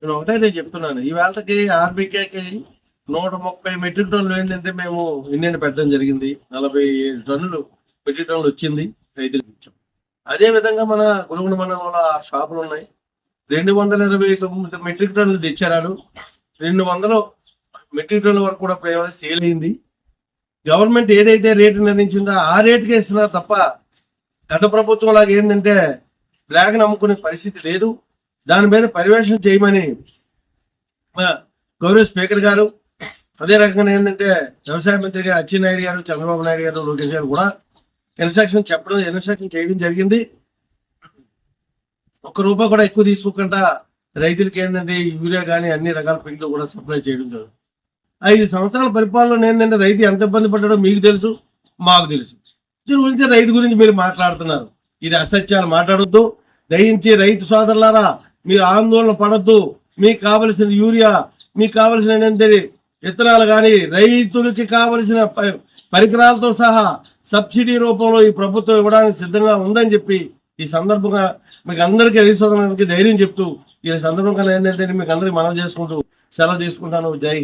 నేను ఒకటే నేను చెప్తున్నాను, ఈ వేళకి ఆర్బీకేకి 130 మెట్రిక్ టన్నులు ఏంటంటే మేము ఇండియన్ పెట్టడం జరిగింది. 47 టన్నులు మెట్రిక్ టన్నులు వచ్చింది, రైతులకు ఇచ్చాం. అదే విధంగా మన గురుగుండ మండలంలో షాపులు ఉన్నాయి. 229 మెట్రిక్ టన్నులు తెచ్చారు. 200 మెట్రిక్ టన్నుల వరకు కూడా ప్రేమ సేల్ అయింది. గవర్నమెంట్ ఏదైతే రేటు నిర్ణయించిందో ఆ రేటుకే ఇస్తున్నారు తప్ప గత ప్రభుత్వం లాగా ఏంటంటే బ్లాక్ నమ్ముకునే పరిస్థితి లేదు. దాని మీద పర్యవేక్షణ చేయమని గౌరవ స్పీకర్ గారు, అదే రకంగా ఏంటంటే వ్యవసాయ మంత్రి గారు అచ్చెన్నాయుడు గారు, చంద్రబాబు నాయుడు గారు, లోకేష్ గారు కూడా ఇన్స్ట్రక్షన్ చేయడం జరిగింది. ₹1 కూడా ఎక్కువ తీసుకోకుండా రైతులకి ఏంటంటే యూరియా కానీ అన్ని రకాల పిండిలు కూడా సప్లై చేయడం జరుగుతుంది. 5 సంవత్సరాల పరిపాలన ఏంటంటే రైతు ఎంత ఇబ్బంది పడ్డాడో మీకు తెలుసు, మాకు తెలుసు. దీని గురించి రైతు గురించి మీరు మాట్లాడుతున్నారు. ఇది అసత్యాలు మాట్లాడొద్దు. దయించి రైతు సోదరులారా, మీరు ఆందోళన పడద్దు. మీకు కావలసిన యూరియా, మీకు కావలసిన విత్తనాలు కానీ రైతులకి కావలసిన పరికరాలతో సహా సబ్సిడీ రూపంలో ఈ ప్రభుత్వం ఇవ్వడానికి సిద్ధంగా ఉందని చెప్పి ఈ సందర్భంగా మీకు అందరికీ రైతు సోదరులకి ధైర్యం చెప్తూ ఈ సందర్భంగా ఏంటంటే మీకు అందరికీ మనవి చేసుకుంటూ సెలవు తీసుకుంటాను. జై హింద్.